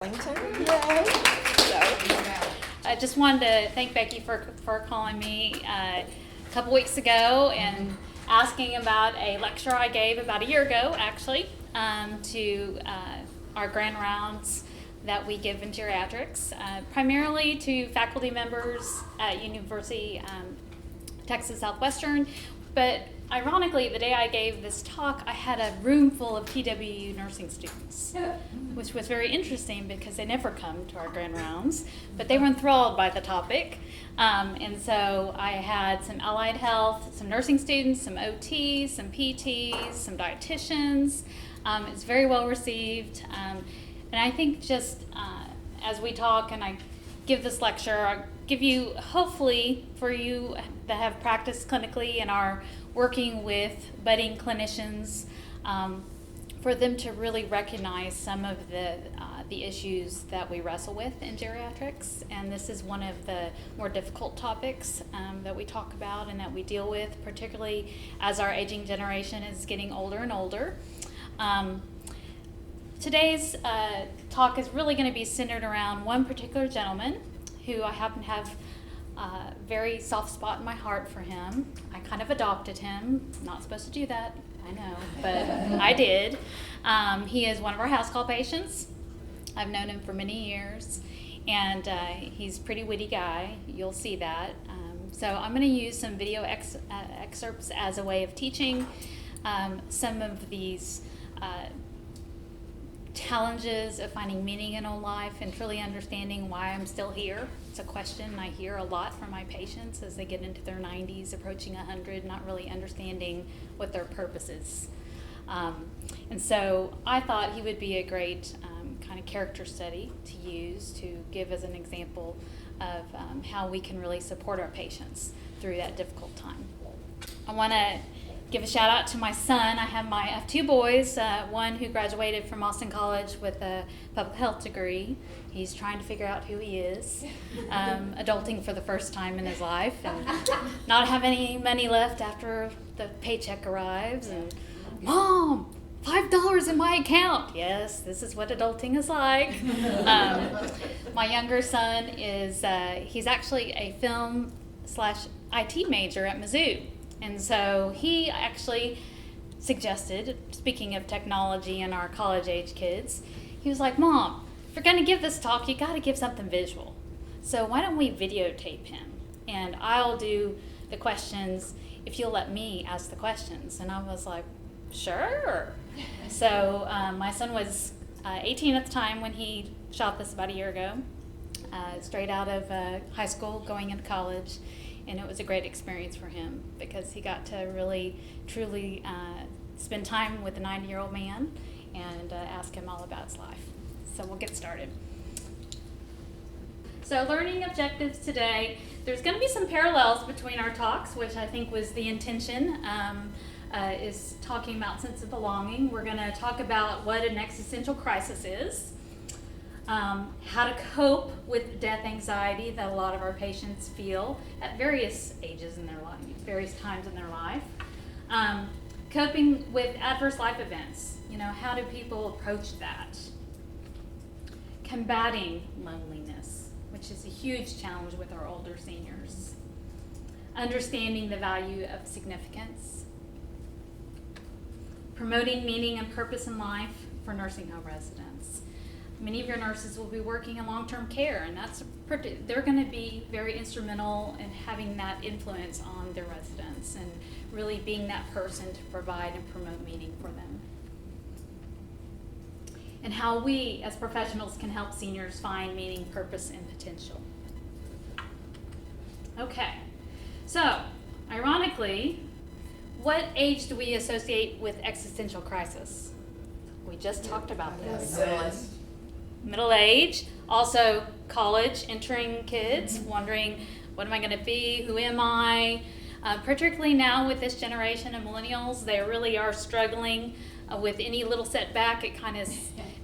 Yay. I just wanted to thank Becky for calling me a couple weeks ago and asking about a lecture I gave about a year ago, actually, to our grand rounds that we give in geriatrics, primarily to faculty members at University Texas Southwestern. But ironically, the day I gave this talk, I had a room full of TWU nursing students, which was very interesting because they never come to our grand rounds, but they were enthralled by the topic. And so I had some allied health, some nursing students, some OTs, some PTs, some dietitians. It's very well received. And I think just as we talk and I give this lecture, I'll give you, hopefully, for you that have practiced clinically and are working with budding clinicians, for them to really recognize some of the issues that we wrestle with in geriatrics. And this is one of the more difficult topics that we talk about and that we deal with, particularly as our aging generation is getting older and older. Today's talk is really going to be centered around one particular gentleman who I happen to have a very soft spot in my heart for him. I kind of adopted him. Not supposed to do that, I know, but I did. He is one of our house call patients. I've known him for many years, and he's a pretty witty guy. You'll see that. So I'm going to use some video excerpts as a way of teaching some of these challenges of finding meaning in old life and truly understanding why I'm still here. It's a question I hear a lot from my patients as they get into their 90s, approaching 100, not really understanding what their purpose is. And so I thought he would be a great kind of character study to use to give as an example of how we can really support our patients through that difficult time. I want to give a shout out to my son. I have two boys, one who graduated from Austin College with a public health degree. He's trying to figure out who he is, adulting for the first time in his life and not have any money left after the paycheck arrives. And Mom, $5 in my account. Yes, this is what adulting is like. My younger son is, he's actually a film/IT major at Mizzou. And so he actually suggested, speaking of technology and our college-age kids, he was like, Mom, if you're going to give this talk, you got to give something visual. So why don't we videotape him? And I'll do the questions if you'll let me ask the questions. And I was like, sure. So my son was 18 at the time when he shot this about a year ago, straight out of high school, going into college. And it was a great experience for him because he got to really, truly spend time with a 90-year-old man and ask him all about his life. So we'll get started. So learning objectives today, there's going to be some parallels between our talks, which I think was the intention, is talking about sense of belonging. We're going to talk about what an existential crisis is. How to cope with death anxiety that a lot of our patients feel at various ages in their life, various times in their life. Coping with adverse life events. How do people approach that? Combating loneliness, which is a huge challenge with our older seniors. Understanding the value of significance. Promoting meaning and purpose in life for nursing home residents. Many of your nurses will be working in long-term care, and they're going to be very instrumental in having that influence on their residents and really being that person to provide and promote meaning for them. And how we, as professionals, can help seniors find meaning, purpose, and potential. Okay, so ironically, what age do we associate with existential crisis? We just talked about this. Middle age, also college entering kids, wondering what am I going to be, who am I? Particularly now with this generation of millennials, they really are struggling with any little setback.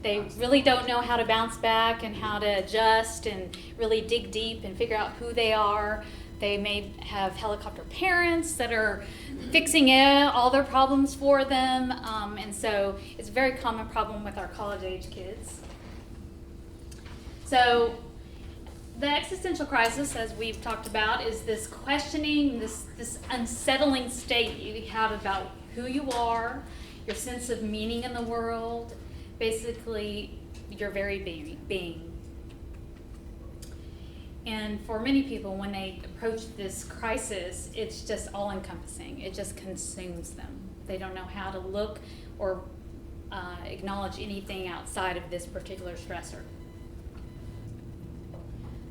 They really don't know how to bounce back and how to adjust and really dig deep and figure out who they are. They may have helicopter parents that are fixing all their problems for them, and so it's a very common problem with our college age kids. So the existential crisis, as we've talked about, is this questioning, this unsettling state you have about who you are, your sense of meaning in the world, basically your very being. And for many people, when they approach this crisis, it's just all-encompassing. It just consumes them. They don't know how to look or acknowledge anything outside of this particular stressor.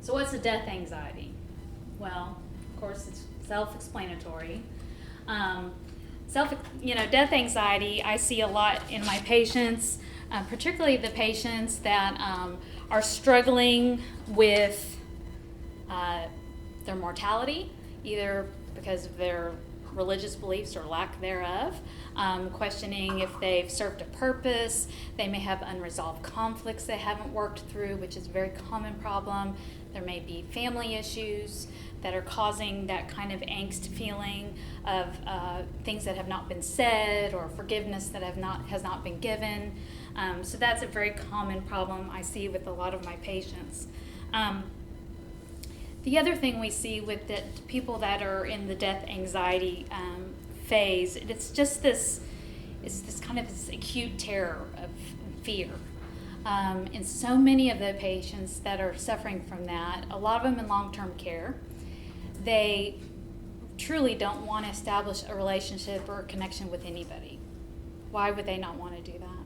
So what's the death anxiety? Well, of course, it's self-explanatory. Death anxiety, I see a lot in my patients, particularly the patients that are struggling with their mortality, either because of their religious beliefs or lack thereof, questioning if they've served a purpose. They may have unresolved conflicts they haven't worked through, which is a very common problem. There may be family issues that are causing that kind of angst feeling of things that have not been said or forgiveness that has not been given. So that's a very common problem I see with a lot of my patients. The other thing we see with the people that are in the death anxiety phase, it's this kind of this acute terror of fear. And so many of the patients that are suffering from that, a lot of them in long-term care, they truly don't want to establish a relationship or a connection with anybody. Why would they not want to do that?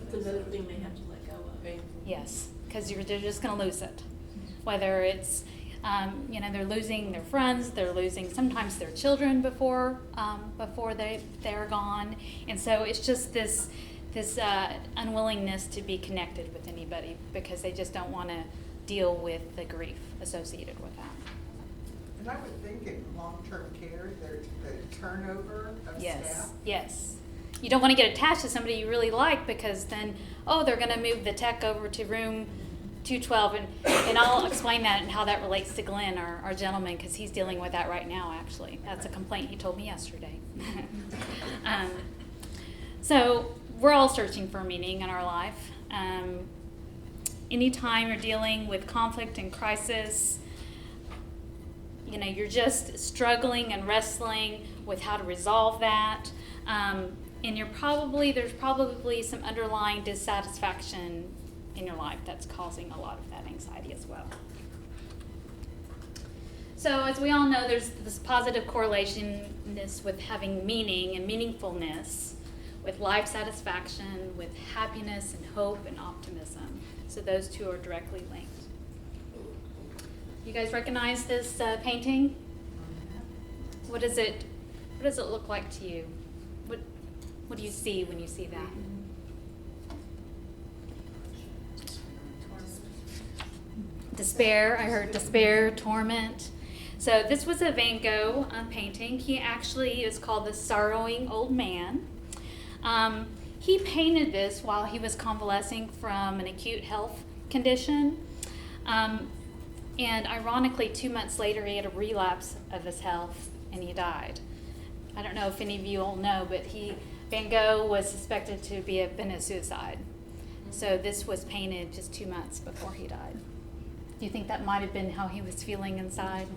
It's another thing they have to let go of. Yes, because they're just going to lose it. Whether it's, they're losing their friends, they're losing sometimes their children before they're gone, and so it's just this unwillingness to be connected with anybody because they just don't want to deal with the grief associated with that. And I would think in long-term care, the turnover of staff. Yes. You don't want to get attached to somebody you really like because then, they're going to move the tech over to room 212, and I'll explain that and how that relates to Glenn, our gentleman, because he's dealing with that right now, actually. That's a complaint he told me yesterday. So we're all searching for meaning in our life. Anytime you're dealing with conflict and crisis, you're just struggling and wrestling with how to resolve that. And there's probably some underlying dissatisfaction in your life that's causing a lot of that anxiety as well. So as we all know, there's this positive correlation with having meaning and meaningfulness, with life satisfaction, with happiness and hope and optimism. So those two are directly linked. You guys recognize this painting? What does it look like to you? What do you see when you see that? Despair. I heard despair, torment. So this was a Van Gogh painting. He actually is called The Sorrowing Old Man. He painted this while he was convalescing from an acute health condition. And ironically, 2 months later, he had a relapse of his health and he died. I don't know if any of you all know, but Van Gogh was suspected to have been a suicide. So this was painted just 2 months before he died. Do you think that might have been how he was feeling inside?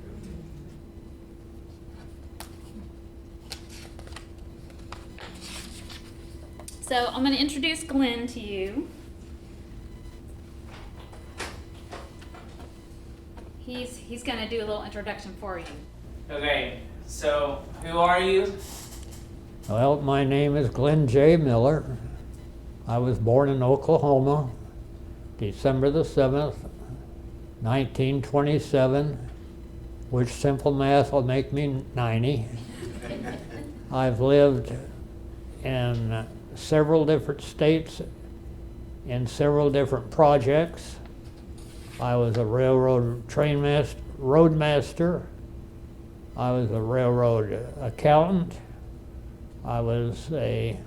So I'm going to introduce Glenn to you. He's going to do a little introduction for you. Okay, so who are you? Well, my name is Glenn J. Miller. I was born in Oklahoma, December the 7th, 1927, which simple math will make me 90. I've lived in several different states in several different projects. I was a railroad roadmaster. I was a railroad accountant. I was a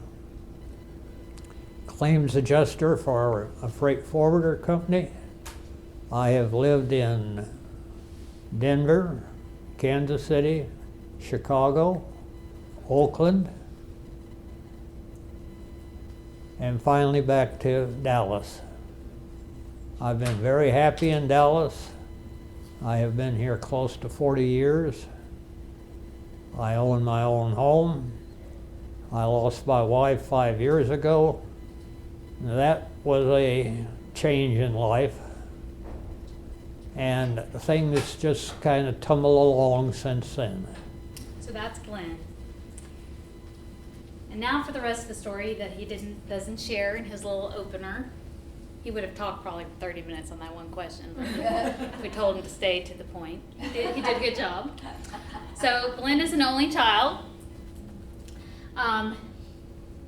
claims adjuster for a freight forwarder company. I have lived in Denver, Kansas City, Chicago, Oakland, and finally back to Dallas. I've been very happy in Dallas. I have been here close to 40 years. I own my own home. I lost my wife 5 years ago. That was a change in life. And things just kind of tumble along since then. So that's Glenn. And now for the rest of the story that he doesn't share in his little opener. He would have talked probably for 30 minutes on that one question. We told him to stay to the point. He did a good job. So Glenn is an only child.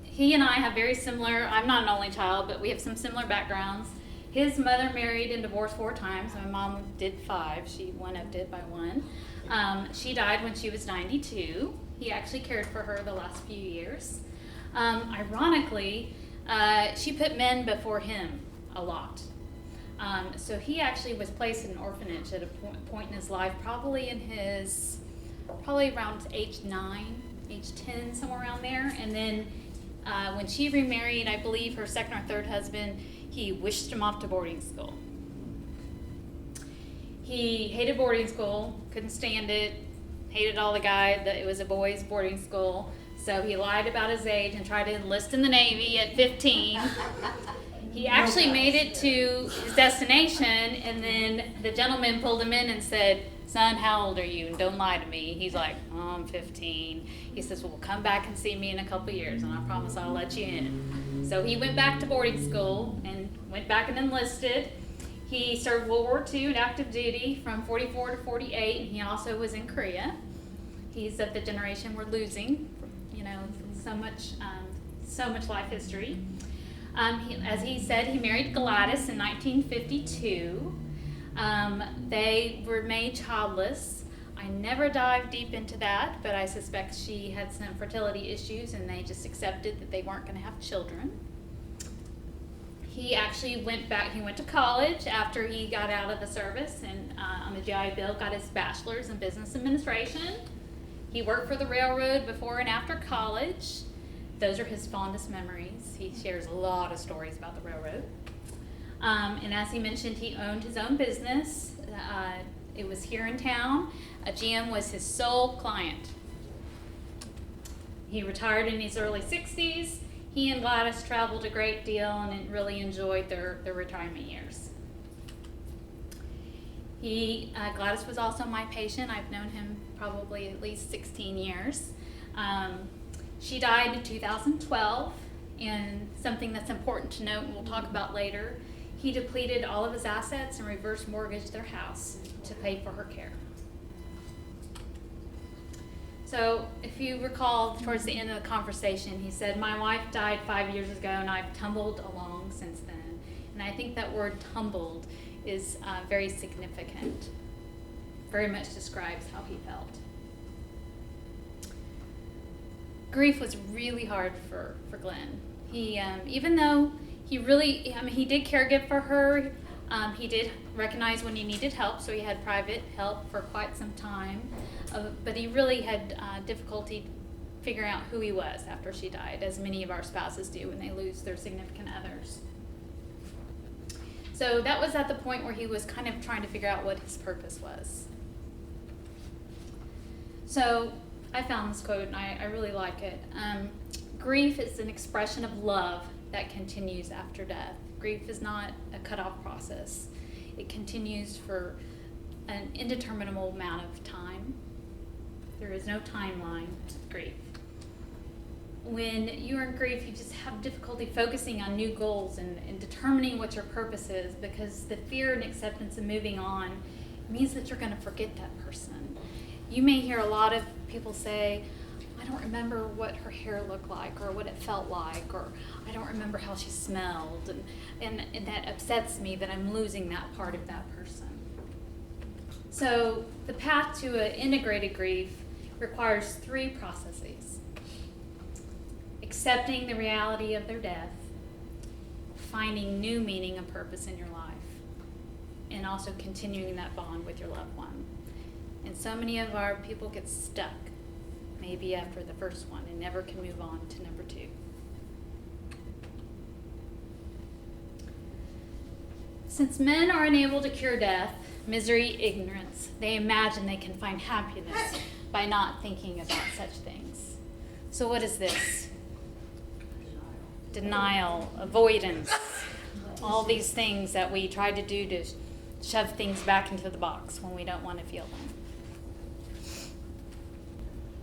He and I have very similar, I'm not an only child, but we have some similar backgrounds. His mother married and divorced 4 times. My mom did 5. She one-upped it by 1. She died when she was 92. He actually cared for her the last few years. Ironically, she put men before him a lot. So he actually was placed in an orphanage at a point in his life, probably around age 9, age 10, somewhere around there. And then when she remarried, I believe her second or third husband, he wished him off to boarding school. He hated boarding school, couldn't stand it, hated all the guys, that it was a boys' boarding school. So he lied about his age and tried to enlist in the Navy at 15. He actually made it to his destination, and then the gentleman pulled him in and said, "Son, how old are you? And don't lie to me." He's like, "Oh, I'm 15. He says, "Well, come back and see me in a couple years, and I promise I'll let you in." So he went back to boarding school and went back and enlisted. He served World War II in active duty from 44 to 48, and he also was in Korea. He's of the generation we're losing, so much life history. As he said, he married Gladys in 1952. They were made childless. I never dived deep into that, but I suspect she had some fertility issues and they just accepted that they weren't going to have children. He actually went to college after he got out of the service and on the GI Bill got his bachelor's in business administration. He worked for the railroad before and after college. Those are his fondest memories. He shares a lot of stories about the railroad. And as he mentioned, he owned his own business. It was here in town. GM was his sole client. He retired in his early 60s. He and Gladys traveled a great deal and really enjoyed their retirement years. Gladys was also my patient. I've known him probably at least 16 years. She died in 2012, and something that's important to note and we'll talk about later, he depleted all of his assets and reverse mortgaged their house to pay for her care. So if you recall towards the end of the conversation, he said, "My wife died 5 years ago and I've tumbled along since then." And I think that word tumbled is very significant, very much describes how he felt. Grief was really hard for Glenn. He, even though he did caregive for her, he did recognize when he needed help, so he had private help for quite some time, but he really had difficulty figuring out who he was after she died, as many of our spouses do when they lose their significant others. So that was at the point where he was kind of trying to figure out what his purpose was. So I found this quote and I really like it. Grief is an expression of love that continues after death. Grief is not a cut-off process. It continues for an indeterminable amount of time. There is no timeline to grief. When you're in grief, you just have difficulty focusing on new goals and determining what your purpose is, because the fear and acceptance of moving on means that you're going to forget that person. You may hear a lot of people say, "I don't remember what her hair looked like or what it felt like, or I don't remember how she smelled," and that upsets me that I'm losing that part of that person. So the path to an integrated grief requires 3 processes: accepting the reality of their death, finding new meaning and purpose in your life, and also continuing that bond with your loved one. And so many of our people get stuck, maybe after the first one, and never can move on to number 2. Since men are unable to cure death, misery, ignorance, they imagine they can find happiness by not thinking about such things. So what is this? Denial, avoidance, all these things that we try to do to shove things back into the box when we don't want to feel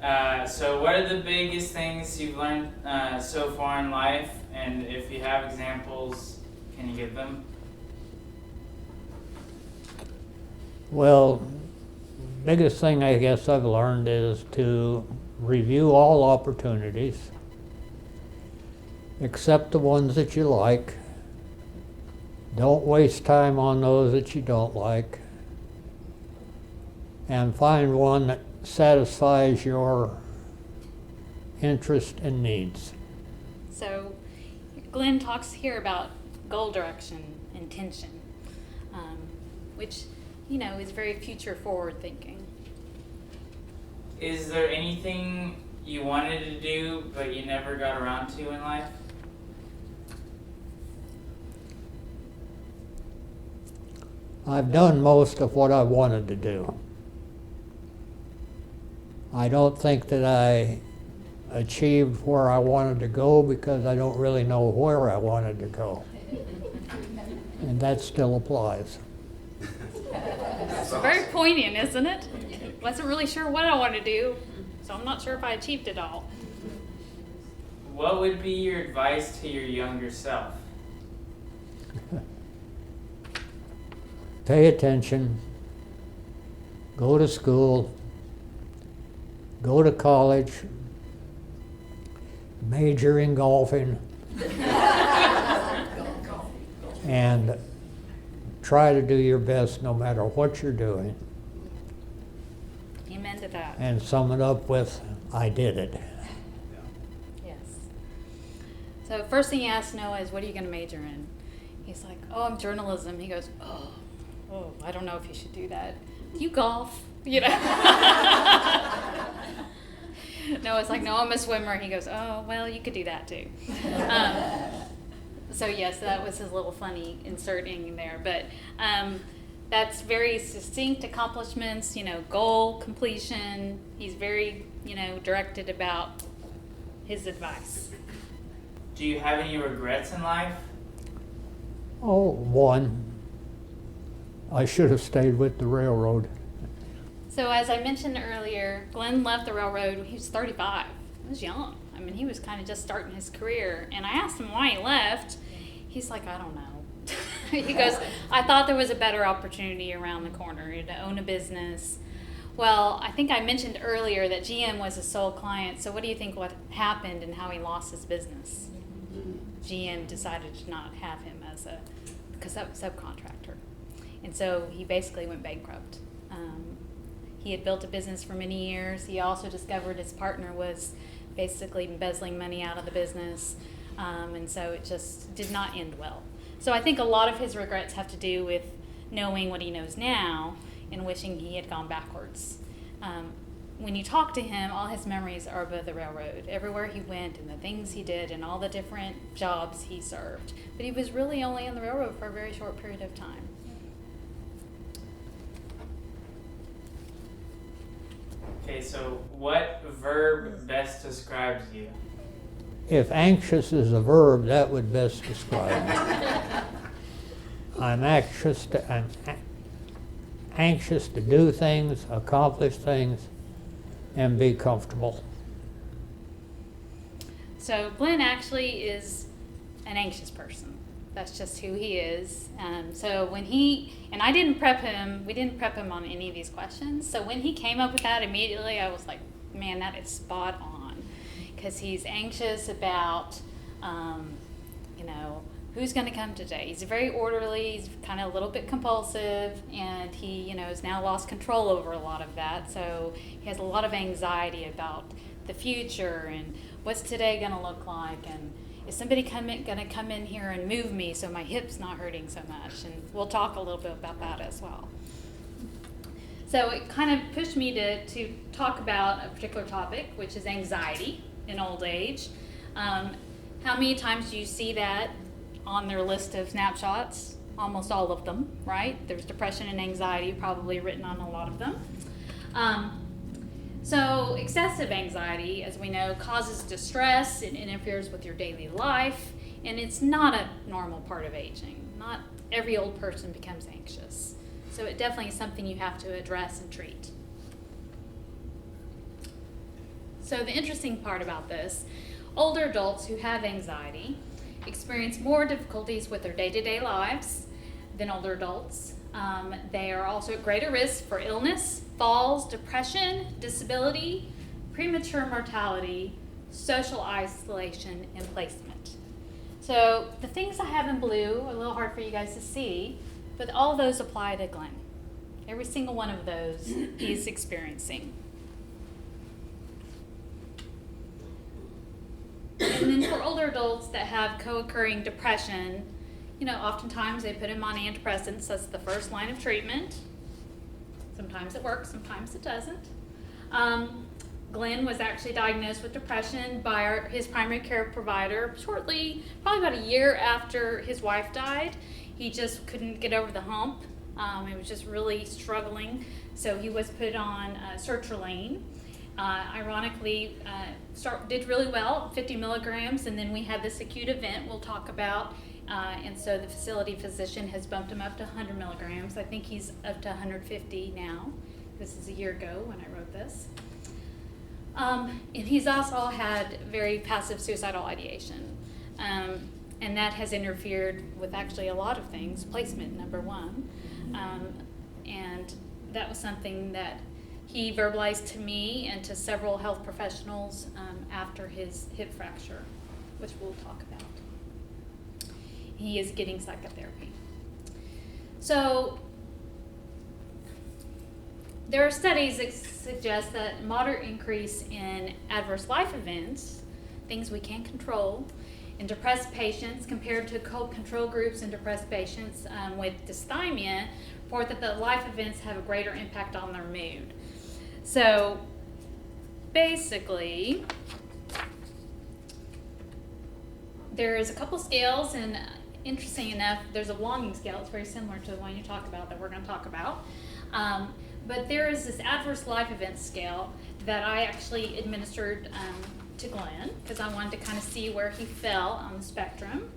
them. So what are the biggest things you've learned so far in life? And if you have examples, can you give them? Well, biggest thing I guess I've learned is to review all opportunities, accept the ones that you like, don't waste time on those that you don't like, and find one that satisfies your interest and needs. So Glenn talks here about goal direction, intention, which, you know, is very future forward thinking. Is there anything you wanted to do but you never got around to in life? I've done most of what I wanted to do. I don't think that I achieved where I wanted to go because I don't really know where I wanted to go. And that still applies. It's very poignant, isn't it? Wasn't really sure what I wanted to do, so I'm not sure if I achieved it all. What would be your advice to your younger self? Pay attention, go to school, go to college, major in golfing, and try to do your best no matter what you're doing. Amen to that. And sum it up with, I did it. Yes. So first thing he asked Noah is, what are you going to major in? He's like, oh, I'm journalism. He goes, oh, I don't know if you should do that. Do you golf? You know? Noah's like, no, I'm a swimmer. He goes, oh, well, you could do that too. So yes, that was his little funny inserting there. But that's very succinct accomplishments, you know, goal completion. He's very, you know, directed about his advice. Do you have any regrets in life? Oh, one, I should have stayed with the railroad. So as I mentioned earlier, Glenn left the railroad when he was 35. He was young. I mean, he was kind of just starting his career. And I asked him why he left. He's like, I don't know. He goes, I thought there was a better opportunity around the corner to own a business. Well, I think I mentioned earlier that GM was his sole client. So what do you think what happened and how he lost his business? GM decided to not have him as a subcontractor. And so he basically went bankrupt. He had built a business for many years. He also discovered his partner was basically embezzling money out of the business. And so it just did not end well. So I think a lot of his regrets have to do with knowing what he knows now and wishing he had gone backwards. When you talk to him, all his memories are about the railroad, everywhere he went and the things he did and all the different jobs he served. But he was really only on the railroad for a very short period of time. Okay, so what verb best describes you? If anxious is a verb, that would best describe me. I'm anxious to do things, accomplish things, and be comfortable. So Glenn actually is an anxious person. That's just who he is. So when and I didn't prep him, we didn't prep him on any of these questions. So when he came up with that immediately, I was like, man, that is spot on. Because he's anxious about, you know, who's going to come today. He's very orderly, he's kind of a little bit compulsive, and he, you know, has now lost control over a lot of that. So he has a lot of anxiety about the future and what's today going to look like, and is somebody going to come in here and move me so my hip's not hurting so much? And we'll talk a little bit about that as well. So it kind of pushed me to talk about a particular topic, which is anxiety in old age. How many times do you see that on their list of snapshots? almost all of them, right? There's depression and anxiety probably written on a lot of them. So excessive anxiety, as we know, causes distress, it interferes with your daily life, and it's not a normal part of aging. Not every old person becomes anxious. So it definitely is something you have to address and treat. So the interesting part about this, older adults who have anxiety experience more difficulties with their day-to-day lives than older adults. They are also at greater risk for illness, falls, depression, disability, premature mortality, social isolation, and placement. So the things I have in blue are a little hard for you guys to see, but all of those apply to Glenn. Every single one of those he's experiencing. And then for older adults that have co-occurring depression, oftentimes they put him on antidepressants. That's the first line of treatment. Sometimes it works, sometimes it doesn't. Glenn was actually diagnosed with depression by his primary care provider shortly, probably about a year after his wife died. He just couldn't get over the hump. He was just really struggling. So he was put on sertraline. Ironically, did really well, 50 milligrams, and then we had this acute event we'll talk about. And so the facility physician has bumped him up to 100 milligrams. I think he's up to 150 now. This is a year ago when I wrote this. And he's also had very passive suicidal ideation. And that has interfered with actually a lot of things, placement number one. And that was something that he verbalized to me and to several health professionals after his hip fracture, which we'll talk about. He is getting psychotherapy. So there are studies that suggest that moderate increase in adverse life events, things we can't control, in depressed patients compared to control groups in depressed patients with dysthymia report that the life events have a greater impact on their mood. So basically, there's a couple scales, and interesting enough, there's a belonging scale. It's very similar to the one you talk about that we're going to talk about. But there is this adverse life events scale that I actually administered to Glenn because I wanted to kind of see where he fell on the spectrum.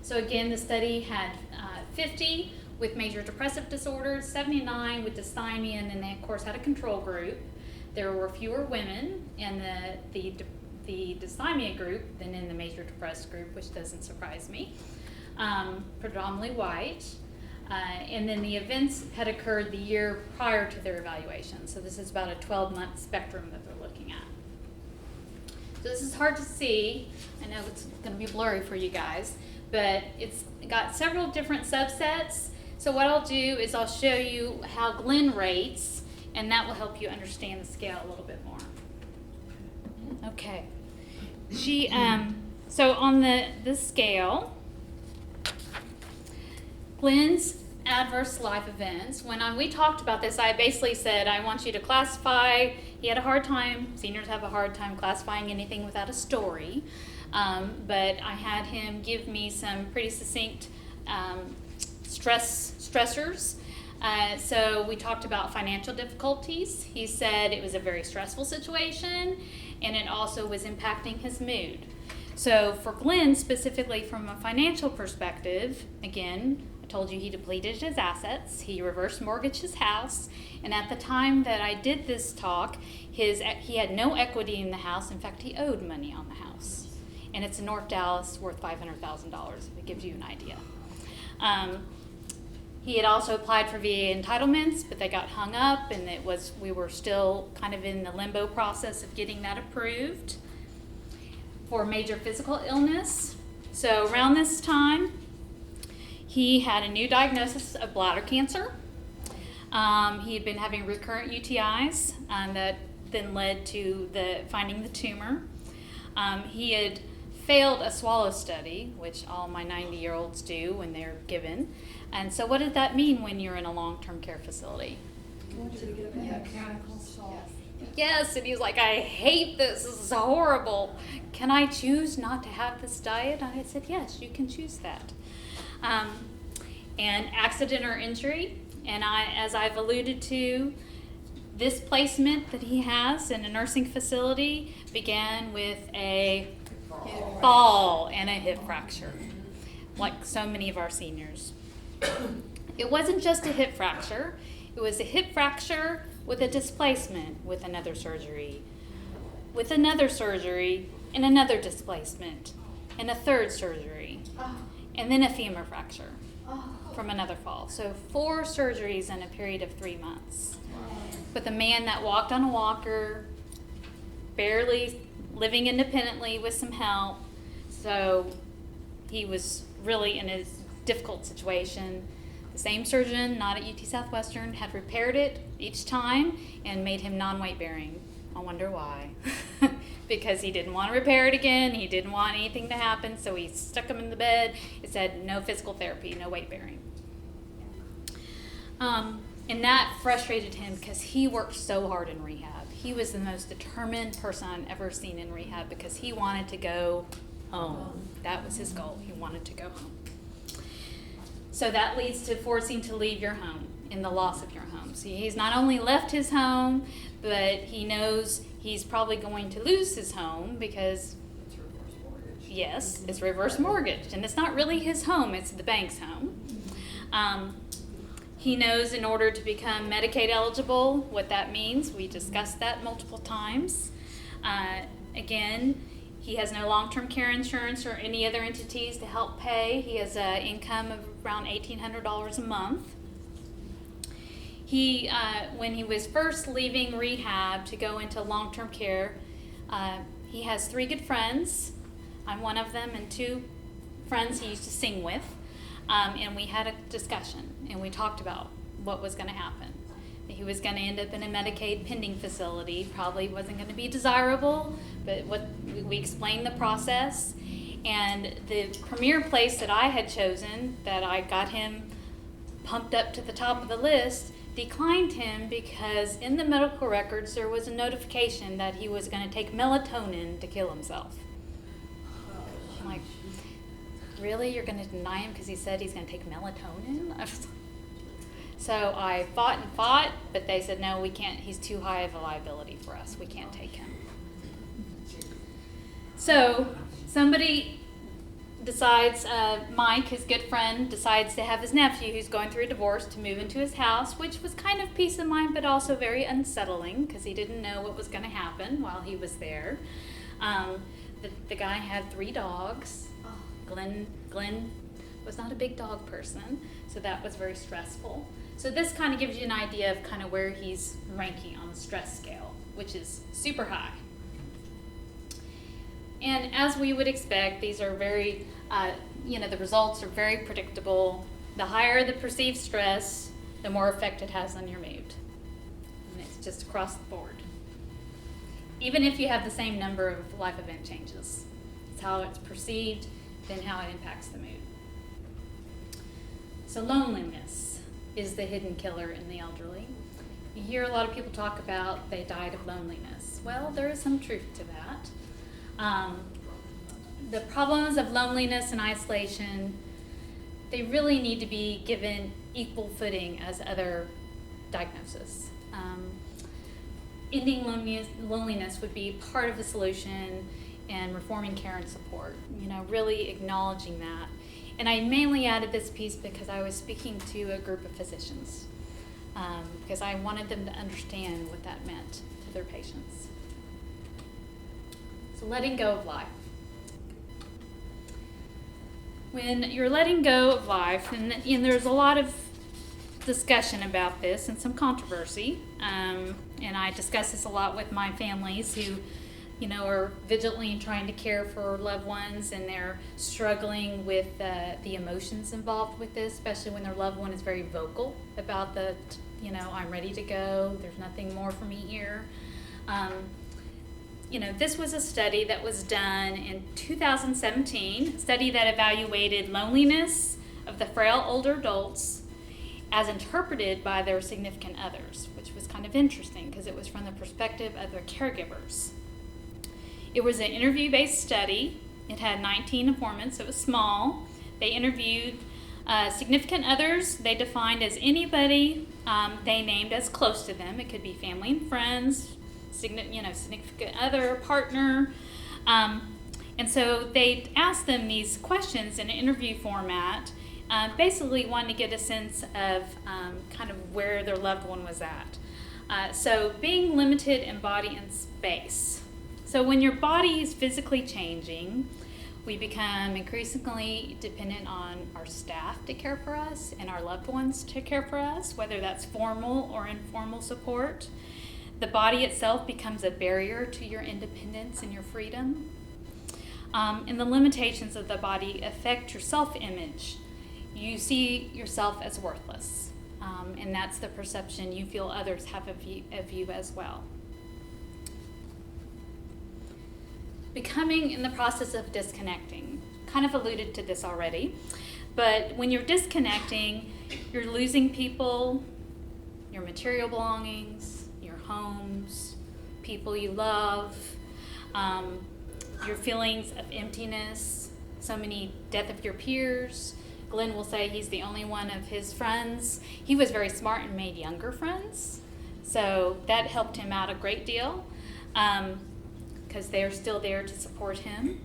So again, the study had 50 with major depressive disorders, 79 with dysthymia, and then they of course had a control group. There were fewer women in the dysthymia group than in the major depressed group, which doesn't surprise me. Predominantly white. And then the events had occurred the year prior to their evaluation. So this is about a 12-month spectrum that they're looking at. So this is hard to see. I know it's going to be blurry for you guys, but it's got several different subsets. So what I'll do is I'll show you how Glenn rates, and that will help you understand the scale a little bit more. Okay. So on this scale, Glenn's adverse life events, when we talked about this, I basically said, I want you to classify. He had a hard time, seniors have a hard time classifying anything without a story, but I had him give me some pretty succinct stressors. So we talked about financial difficulties. He said it was a very stressful situation, and it also was impacting his mood. So for Glenn, specifically from a financial perspective, again, I told you he depleted his assets, he reverse mortgaged his house, and at the time that I did this talk, he had no equity in the house. In fact, he owed money on the house. And it's in North Dallas, worth $500,000, if it gives you an idea. He had also applied for VA entitlements, but they got hung up, and we were still kind of in the limbo process of getting that approved. For major physical illness, so around this time, he had a new diagnosis of bladder cancer. He had been having recurrent UTIs that then led to finding the tumor. He had failed a swallow study, which all my 90-year-olds do when they're given. And so what does that mean when you're in a long-term care facility? I want you to get a mechanical saw. Yes, and he's like, I hate this. This is horrible. Can I choose not to have this diet? And I said, yes, you can choose that. and accident or injury. And as I've alluded to, this placement that he has in a nursing facility began with a fall and a hip fracture, like so many of our seniors. It wasn't just a hip fracture, it was a hip fracture with a displacement, with another surgery, and another displacement, and a third surgery, and then a femur fracture from another fall. So 4 surgeries in a period of 3 months. With a man that walked on a walker, barely living independently with some help. So he was really in a difficult situation. The same surgeon, not at UT Southwestern, had repaired it each time and made him non-weight bearing. I wonder why. Because he didn't want to repair it again. He didn't want anything to happen. So he stuck him in the bed. It said no physical therapy, no weight bearing. And that frustrated him because he worked so hard in rehab. He was the most determined person I've ever seen in rehab because he wanted to go home. That was his goal. He wanted to go home. So that leads to forcing to leave your home and the loss of your home. So he's not only left his home, but he knows he's probably going to lose his home because, yes, it's reverse mortgaged. And it's not really his home, it's the bank's home. He knows in order to become Medicaid eligible what that means. We discussed that multiple times. Again, he has no long-term care insurance or any other entities to help pay. He has an income of around $1,800 a month. He, when he was first leaving rehab to go into long-term care, he has 3 good friends. I'm one of them, and 2 friends he used to sing with. And we had a discussion, and we talked about what was going to happen. He was going to end up in a Medicaid pending facility. Probably wasn't going to be desirable, but we explained the process. And the premier place that I had chosen, that I got him pumped up to the top of the list, declined him because in the medical records there was a notification that he was going to take melatonin to kill himself. I'm like, really? You're going to deny him because he said he's going to take melatonin? So I fought, but they said, no, we can't. He's too high of a liability for us. We can't take him. So somebody decides, Mike, his good friend, decides to have his nephew, who's going through a divorce, to move into his house, which was kind of peace of mind, but also very unsettling because he didn't know what was going to happen while he was there. The guy had 3 dogs. Glenn was not a big dog person, so that was very stressful. So this kind of gives you an idea of kind of where he's ranking on the stress scale, which is super high. And as we would expect, these are very, the results are very predictable. The higher the perceived stress, the more effect it has on your mood. And it's just across the board. Even if you have the same number of life event changes. It's how it's perceived, then how it impacts the mood. So loneliness is the hidden killer in the elderly. You hear a lot of people talk about they died of loneliness. Well, there is some truth to that. The problems of loneliness and isolation, they really need to be given equal footing as other diagnoses. Ending loneliness would be part of the solution, and reforming care and support, really acknowledging that. And I mainly added this piece because I was speaking to a group of physicians, because I wanted them to understand what that meant to their patients. So letting go of life. When you're letting go of life, and there's a lot of discussion about this and some controversy, and I discuss this a lot with my families who are vigilantly trying to care for loved ones, and they're struggling with the emotions involved with this, especially when their loved one is very vocal about I'm ready to go, there's nothing more for me here. This was a study that was done in 2017, a study that evaluated loneliness of the frail older adults as interpreted by their significant others, which was kind of interesting because it was from the perspective of their caregivers. It was an interview-based study. It had 19 informants. It was small. They interviewed Significant others, they defined as anybody they named as close to them. It could be family and friends, significant other, partner. And so they asked them these questions in an interview format, basically wanting to get a sense of kind of where their loved one was at. So being limited in body and space. So when your body is physically changing, we become increasingly dependent on our staff to care for us and our loved ones to care for us, whether that's formal or informal support. The body itself becomes a barrier to your independence and your freedom. And the limitations of the body affect your self-image. You see yourself as worthless, and that's the perception you feel others have of you as well. Becoming in the process of disconnecting. Kind of alluded to this already, but when you're disconnecting, you're losing people, your material belongings, your homes, people you love, your feelings of emptiness, so many death of your peers. Glenn will say he's the only one of his friends. He was very smart and made younger friends, so that helped him out a great deal because they're still there to support him.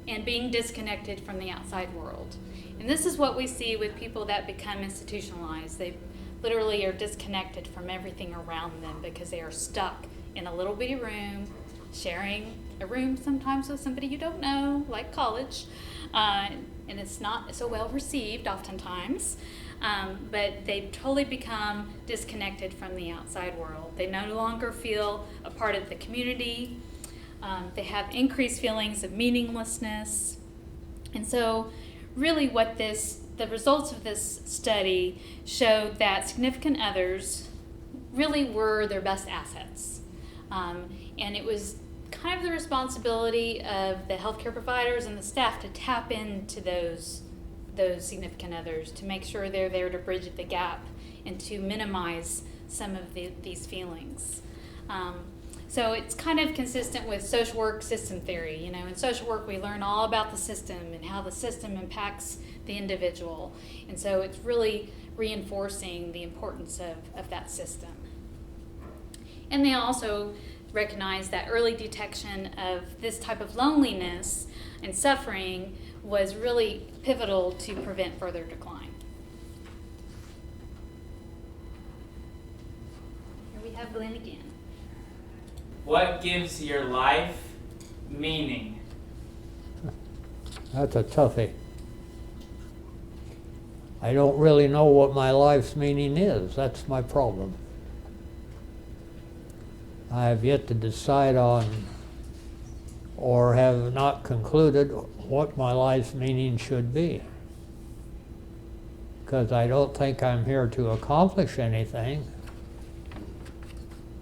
And being disconnected from the outside world. And this is what we see with people that become institutionalized. They literally are disconnected from everything around them because they are stuck in a little bitty room, sharing a room sometimes with somebody you don't know, like college, and it's not so well received oftentimes, but they totally become disconnected from the outside world. They no longer feel a part of the community. They have increased feelings of meaninglessness. And so really the results of this study showed that significant others really were their best assets. And it was kind of the responsibility of the healthcare providers and the staff to tap into those significant others, to make sure they're there to bridge the gap and to minimize some of these feelings. So it's kind of consistent with social work system theory. You know, in social work we learn all about the system and how the system impacts the individual. And so it's really reinforcing the importance of that system. And they also recognize that early detection of this type of loneliness and suffering was really pivotal to prevent further decline. Here we have Glenn again. What gives your life meaning? That's a toughie. I don't really know what my life's meaning is. That's my problem. I have yet to decide on or have not concluded what my life's meaning should be. Because I don't think I'm here to accomplish anything.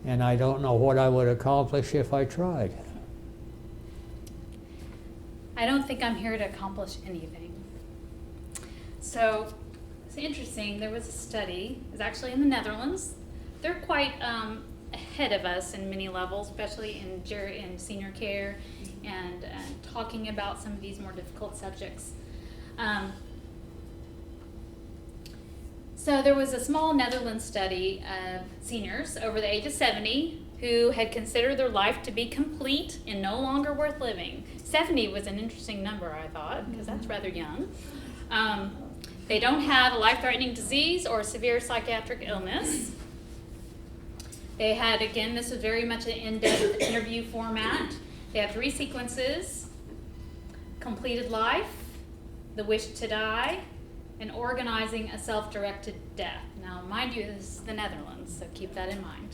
And I don't know what I would accomplish if I tried. I don't think I'm here to accomplish anything. So it's interesting, there was a study, it was actually in the Netherlands. They're quite ahead of us in many levels, especially in senior care and talking about some of these more difficult subjects. So there was a small Netherlands study of seniors over the age of 70 who had considered their life to be complete and no longer worth living. 70 was an interesting number, I thought, because that's rather young. They don't have a life-threatening disease or a severe psychiatric illness. They had, again, this was very much an in-depth interview format. They had 3 sequences: completed life, the wish to die, and organizing a self-directed death. Now, mind you, this is the Netherlands, so keep that in mind.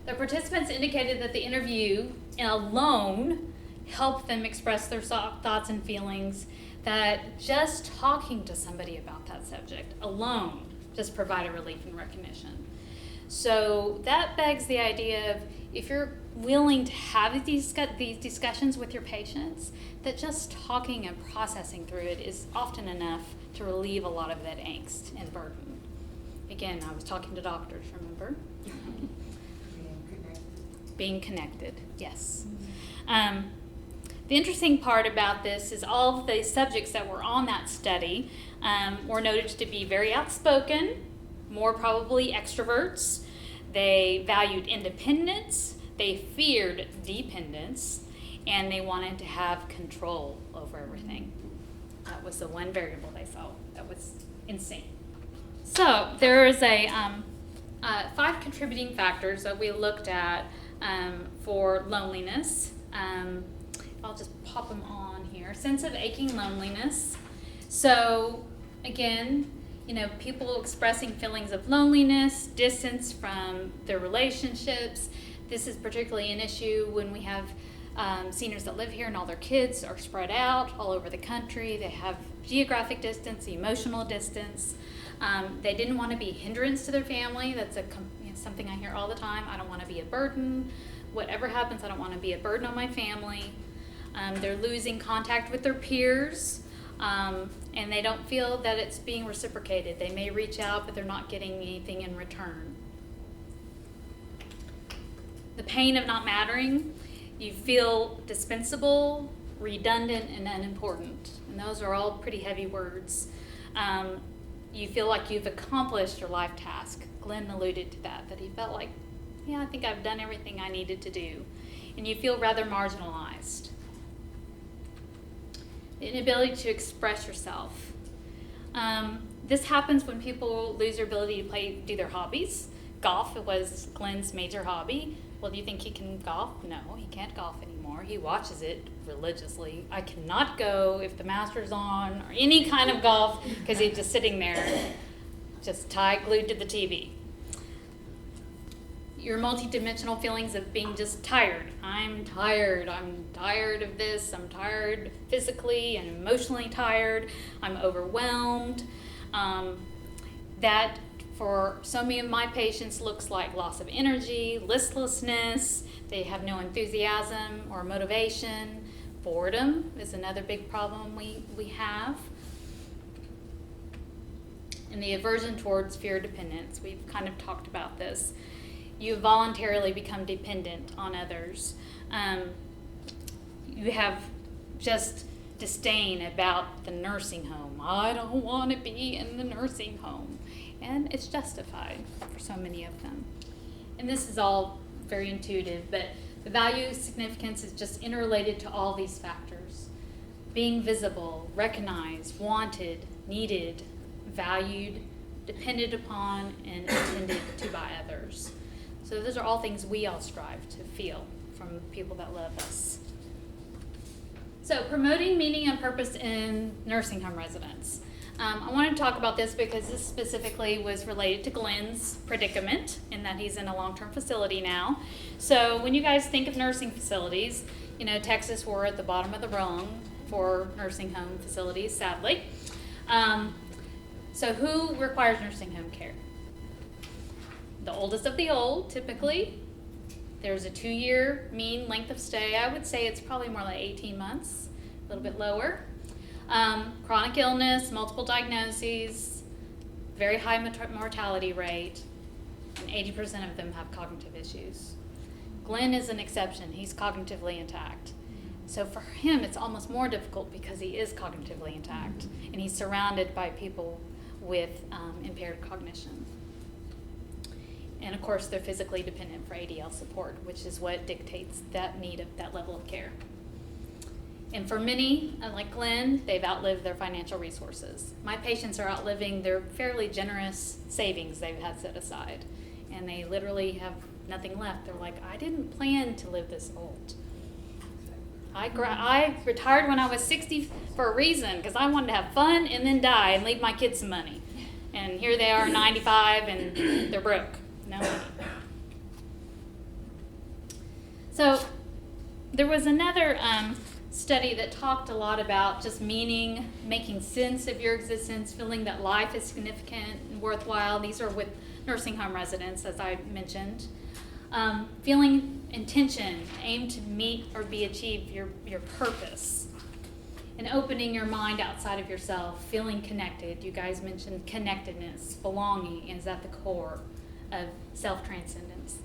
The participants indicated that the interview alone helped them express their thoughts and feelings, that just talking to somebody about that subject alone just provided relief and recognition. So that begs the idea of, if you're willing to have these discussions with your patients, that just talking and processing through it is often enough to relieve a lot of that angst and burden. Again, I was talking to doctors, remember? Being connected, yes. The interesting part about this is all of the subjects that were on that study were noted to be very outspoken, more probably extroverts. They valued independence, they feared dependence, and they wanted to have control over everything. That was the one variable they saw. That was insane. So there is a 5 contributing factors that we looked at for loneliness. I'll just pop them on here. Sense of aching loneliness. So again, people expressing feelings of loneliness, distance from their relationships. This is particularly an issue when we have seniors that live here and all their kids are spread out all over the country. They have geographic distance, emotional distance. They didn't want to be a hindrance to their family. That's something I hear all the time. I don't want to be a burden. Whatever happens, I don't want to be a burden on my family. They're losing contact with their peers, and they don't feel that it's being reciprocated. They may reach out, but they're not getting anything in return. The pain of not mattering. You feel dispensable, redundant, and unimportant. And those are all pretty heavy words. You feel like you've accomplished your life task. Glenn alluded to that he felt like, yeah, I think I've done everything I needed to do. And you feel rather marginalized. The inability to express yourself. This happens when people lose their ability to do their hobbies. Golf was Glenn's major hobby. Well, do you think he can golf? No, he can't golf anymore. He watches it religiously. I cannot go if the Masters on or any kind of golf because he's just sitting there, just glued to the TV. Your multidimensional feelings of being just tired. I'm tired of this. I'm tired physically and emotionally tired. I'm overwhelmed. That for so many of my patients looks like loss of energy, listlessness. They have no enthusiasm or motivation. Boredom is another big problem we have. And the aversion towards fear dependence. We've kind of talked about this. You voluntarily become dependent on others. You have just disdain about the nursing home. I don't want to be in the nursing home. And it's justified for so many of them. And this is all very intuitive, but the value of significance is just interrelated to all these factors. Being visible, recognized, wanted, needed, valued, depended upon, and attended to by others. So those are all things we all strive to feel from people that love us. So promoting meaning and purpose in nursing home residents. I wanted to talk about this because this specifically was related to Glenn's predicament in that he's in a long-term facility now. So when you guys think of nursing facilities, Texas, we're at the bottom of the rung for nursing home facilities, sadly. So who requires nursing home care? The oldest of the old, typically. There's a 2-year mean length of stay. I would say it's probably more like 18 months, a little bit lower. Chronic illness, multiple diagnoses, very high mortality rate, and 80% of them have cognitive issues. Glenn is an exception. He's cognitively intact. So for him, it's almost more difficult because he is cognitively intact, and he's surrounded by people with impaired cognition. And of course, they're physically dependent for ADL support, which is what dictates that need of that level of care. And for many, like Glenn, they've outlived their financial resources. My patients are outliving their fairly generous savings they've had set aside. And they literally have nothing left. They're like, I didn't plan to live this old. I retired when I was 60 for a reason, because I wanted to have fun and then die and leave my kids some money. And here they are, 95, and they're broke. No money. So there was another study that talked a lot about just meaning, making sense of your existence, feeling that life is significant and worthwhile. These are with nursing home residents, as I mentioned. Feeling intention, aim to meet or be achieved your purpose. And opening your mind outside of yourself, feeling connected. You guys mentioned connectedness, belonging is at the core of self-transcendence.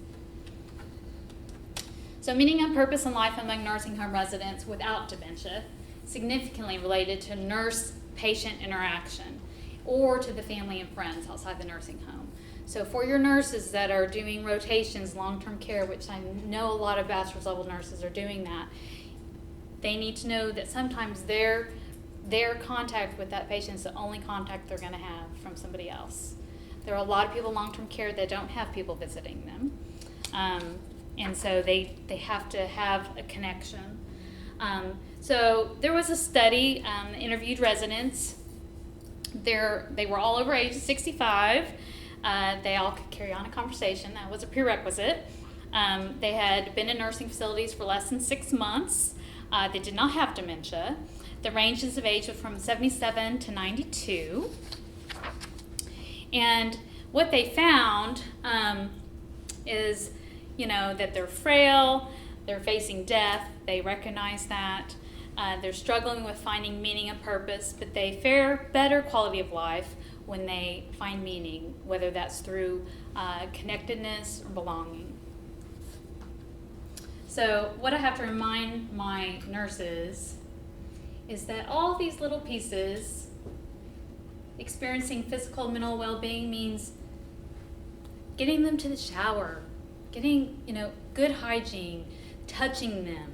So meaning and purpose in life among nursing home residents without dementia, significantly related to nurse-patient interaction or to the family and friends outside the nursing home. So for your nurses that are doing rotations, long-term care, which I know a lot of bachelor's level nurses are doing that, they need to know that sometimes their contact with that patient is the only contact they're going to have from somebody else. There are a lot of people in long-term care that don't have people visiting them. And so they have to have a connection. So there was a study, interviewed residents. They were all over age 65. They all could carry on a conversation. That was a prerequisite. They had been in nursing facilities for less than 6 months. They did not have dementia. The ranges of age were from 77 to 92. And what they found is, that they're frail, they're facing death, they recognize that, they're struggling with finding meaning and purpose, but they fare better quality of life when they find meaning, whether that's through connectedness or belonging. So what I have to remind my nurses is that all these little pieces, experiencing physical and mental well-being means getting them to the shower, getting, good hygiene, touching them,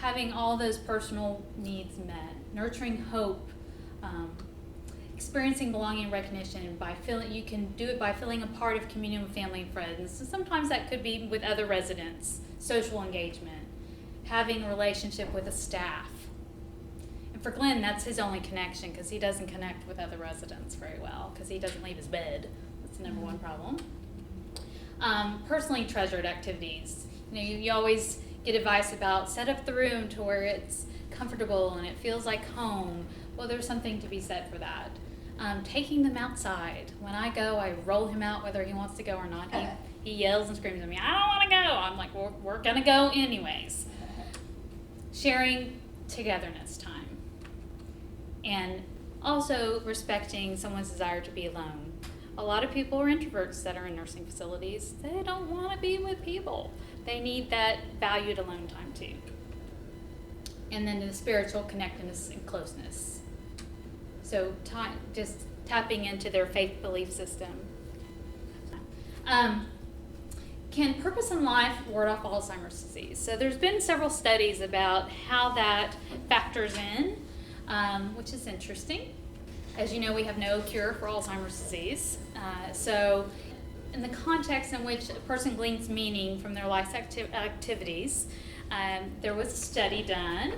having all those personal needs met, nurturing hope, experiencing belonging and recognition you can do it by feeling a part of community with family and friends. So sometimes that could be with other residents, social engagement, having a relationship with the staff. And for Glenn, that's his only connection because he doesn't connect with other residents very well because he doesn't leave his bed. That's the number one problem. Personally treasured activities. You always get advice about set up the room to where it's comfortable and it feels like home. Well, there's something to be said for that. Taking them outside. When I go, I roll him out whether he wants to go or not. He yells and screams at me, I don't want to go. I'm like, we're going to go anyways. Sharing togetherness time. And also respecting someone's desire to be alone. A lot of people are introverts that are in nursing facilities. They don't want to be with people. They need that valued alone time too. And then the spiritual connectedness and closeness. So just tapping into their faith belief system. Can purpose in life ward off Alzheimer's disease? So there's been several studies about how that factors in, which is interesting. As you know, we have no cure for Alzheimer's disease. So in the context in which a person gleans meaning from their life's activities, there was a study done.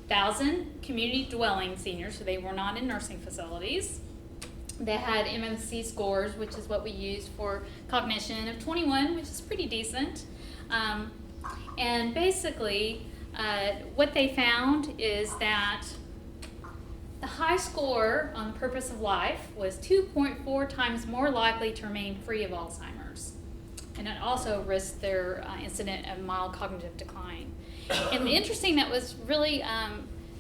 1,000 community dwelling seniors, so they were not in nursing facilities. They had MMC scores, which is what we use for cognition, of 21, which is pretty decent. And basically, what they found is that the high score on purpose of life was 2.4 times more likely to remain free of Alzheimer's. And it also risked their incident of mild cognitive decline. And the interesting that was really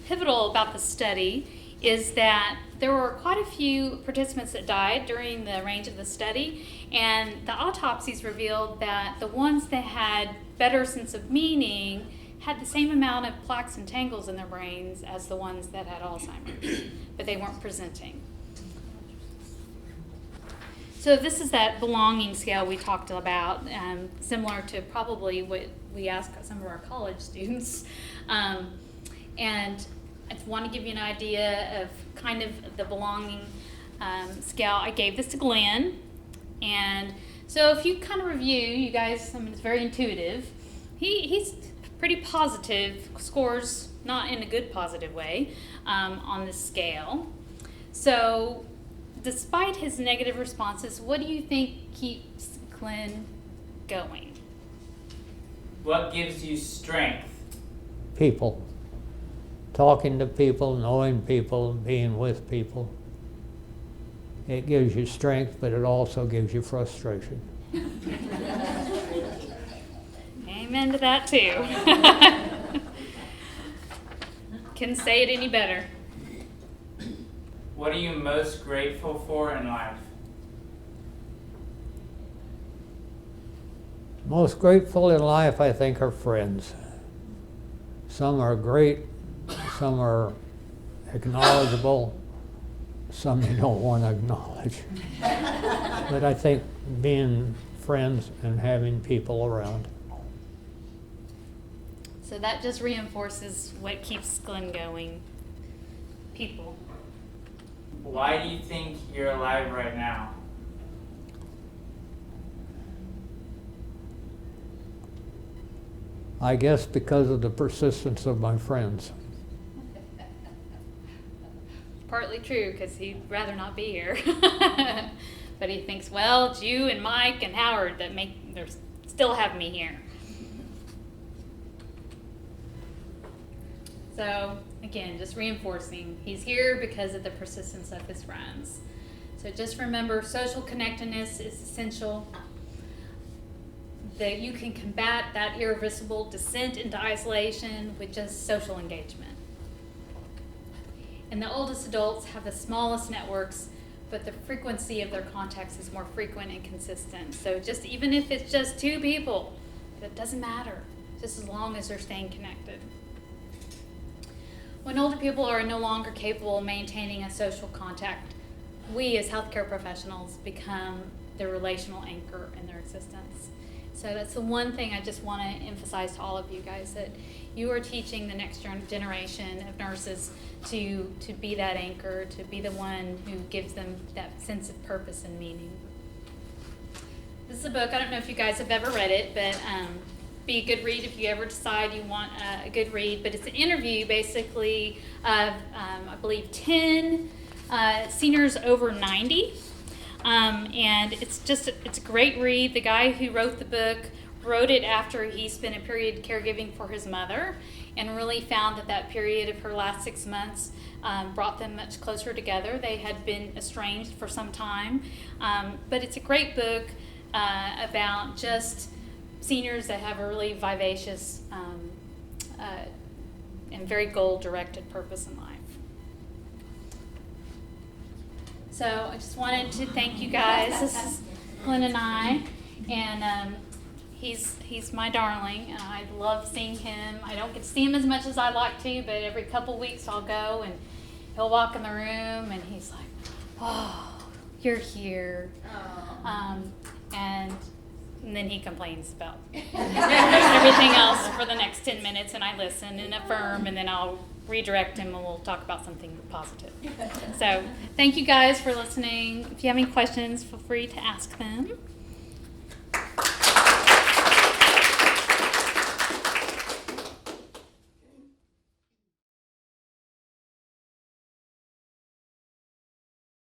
pivotal about the study is that there were quite a few participants that died during the range of the study, and the autopsies revealed that the ones that had better sense of meaning had the same amount of plaques and tangles in their brains as the ones that had Alzheimer's, but they weren't presenting. So this is that belonging scale we talked about, similar to probably what we ask some of our college students. And I want to give you an idea of kind of the belonging scale. I gave this to Glenn. And so if you kind of review, you guys, it's very intuitive. He's pretty positive, scores not in a good positive way on this scale. So despite his negative responses, what do you think keeps Glenn going? What gives you strength? People. Talking to people, knowing people, being with people. It gives you strength, but it also gives you frustration. Amen to that too. Couldn't say it any better. What are you most grateful for in life? Most grateful in life, I think, are friends. Some are great, some are acknowledgeable, some you don't want to acknowledge. But I think being friends and having people around. So that just reinforces what keeps Glenn going. People. Why do you think you're alive right now? I guess because of the persistence of my friends. Partly true, because he'd rather not be here. But he thinks, well, it's you and Mike and Howard that still have me here. So, again, just reinforcing, he's here because of the persistence of his friends. So just remember, social connectedness is essential. That you can combat that irreversible descent into isolation with just social engagement. And the oldest adults have the smallest networks, but the frequency of their contacts is more frequent and consistent. So just even if it's just 2 people, it doesn't matter, just as long as they're staying connected. When older people are no longer capable of maintaining a social contact, we as healthcare professionals become the relational anchor in their existence. So that's the one thing I just want to emphasize to all of you guys, that you are teaching the next generation of nurses to be that anchor, to be the one who gives them that sense of purpose and meaning. This is a book, I don't know if you guys have ever read it, but be a good read if you ever decide you want a good read. But it's an interview basically of, I believe, 10 seniors over 90. And it's a great read. The guy who wrote the book wrote it after he spent a period caregiving for his mother, and really found that period of her last 6 months brought them much closer together. They had been estranged for some time, but it's a great book about just seniors that have a really vivacious and very goal-directed purpose in life. So I just wanted to thank you guys. This is Glenn and I, and he's my darling, and I love seeing him. I don't get to see him as much as I'd like to, but every couple weeks I'll go, and he'll walk in the room, and he's like, "Oh, you're here," and then he complains about everything else for the next 10 minutes, and I listen and affirm, and then I'll redirect him and we'll talk about something positive. So thank you guys for listening. If you have any questions, feel free to ask them.